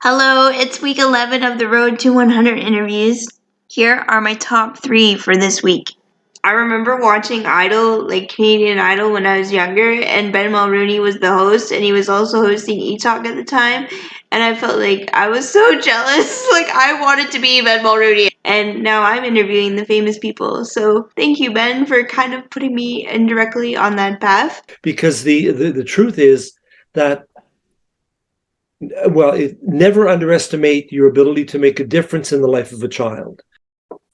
Hello, it's week 11 of the Road to 100 interviews. Here are my top 3 for this week. I remember watching Idol, like Canadian Idol, when I was younger, and Ben Mulroney was the host, and he was also hosting E-Talk at the time, and I felt like I was so jealous. Like, I wanted to be Ben Mulroney, and now I'm interviewing the famous people. So thank you, Ben, for kind of putting me indirectly on that path. Because the truth is that, never underestimate your ability to make a difference in the life of a child.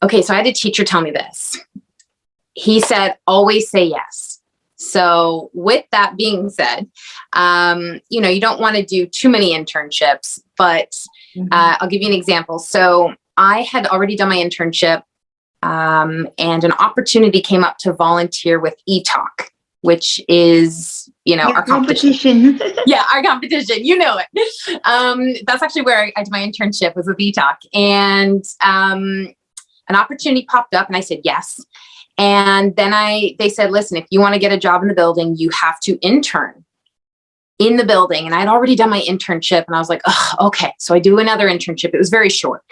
Okay, so I had a teacher tell me this. He said, always say yes. So with that being said, you don't want to do too many internships, but I'll give you an example. So I had already done my internship, and an opportunity came up to volunteer with E-Talk, which is, our competition. Yeah, our competition. You know it. That's actually where I did my internship, was with E-Talk. And an opportunity popped up and I said yes. And then they said, listen, if you want to get a job in the building, you have to intern in the building. And I'd already done my internship and I was like, oh, okay. So I do another internship. It was very short.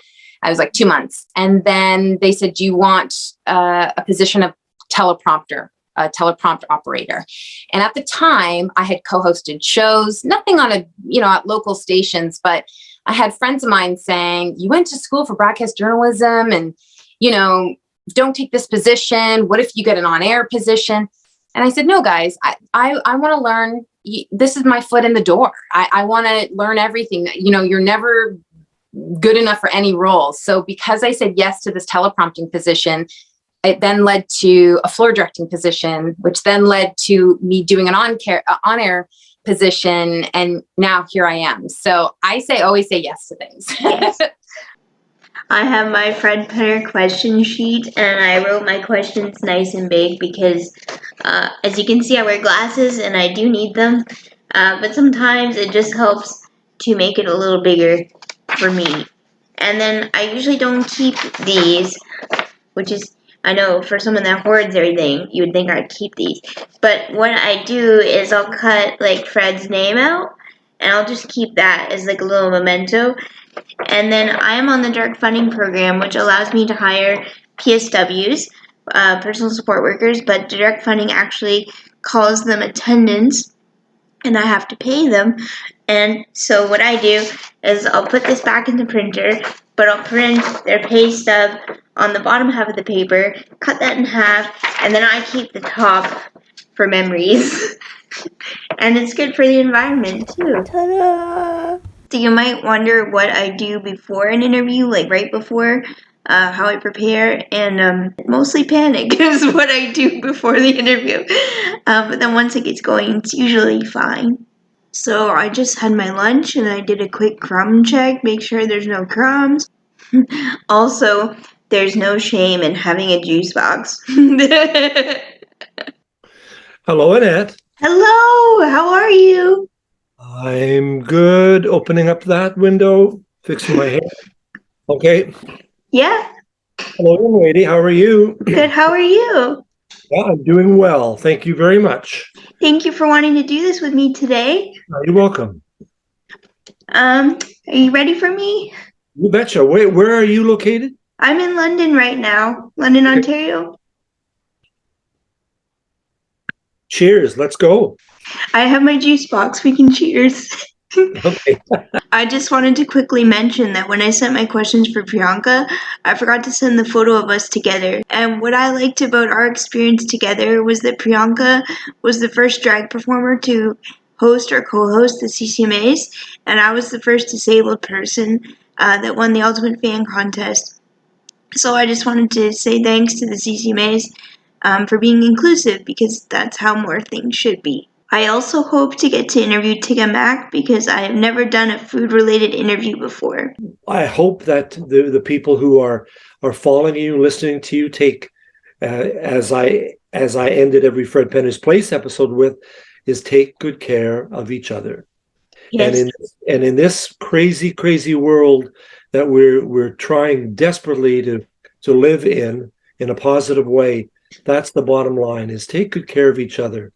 I was like 2 months. And then they said, do you want a position of teleprompter? A teleprompt operator. And at the time I had co-hosted shows, nothing on at local stations, but I had friends of mine saying, you went to school for broadcast journalism and, don't take this position. What if you get an on-air position? And I said, no, guys, I want to learn. This is my foot in the door. I want to learn everything. You're never good enough for any role. So because I said yes to this teleprompting position, it then led to a floor directing position, which then led to me doing an on-air position. And now here I am. So I always say yes to things. Yes. I have my Fred Penner question sheet, and I wrote my questions nice and big because, as you can see, I wear glasses, and I do need them. But sometimes it just helps to make it a little bigger for me. And then I usually don't keep these, which is, I know for someone that hoards everything, you would think I'd keep these. But what I do is I'll cut, Fred's name out, and I'll just keep that as, a little memento. And then I am on the direct funding program, which allows me to hire PSWs, personal support workers, but direct funding actually calls them attendants, and I have to pay them. And so what I do is I'll put this back in the printer, but I'll print their pay stub on the bottom half of the paper, cut that in half, and then I keep the top for memories. And it's good for the environment, too. Ta-da! So you might wonder what I do before an interview, right before, how I prepare, and mostly panic is what I do before the interview. But then once it gets going, it's usually fine. So I just had my lunch and I did a quick crumb check, make sure there's no crumbs. Also, there's no shame in having a juice box. Hello, Annette. Hello, how are you? I'm good. Opening up that window, fixing my hair. Okay. Yeah. Hello, young lady. How are you? Good, how are you? Yeah, I'm doing well. Thank you very much. Thank you for wanting to do this with me today. You're welcome. Are you ready for me? You betcha. Where are you located? I'm in London right now, London, Okay. Ontario. Cheers. Let's go. I have my juice box. We can cheers. Okay. I just wanted to quickly mention that when I sent my questions for Priyanka, I forgot to send the photo of us together. And what I liked about our experience together was that Priyanka was the first drag performer to host or co-host the CCMAs, and I was the first disabled person that won the Ultimate Fan Contest. So I just wanted to say thanks to the CCMAs for being inclusive, because that's how more things should be. I also hope to get to interview Tigga Mac because I have never done a food-related interview before. I hope that the people who are following you, listening to you, take as I ended every Fred Penner's Place episode with, is take good care of each other. Yes. And in this crazy world that we're trying desperately to live in a positive way, that's the bottom line: is take good care of each other.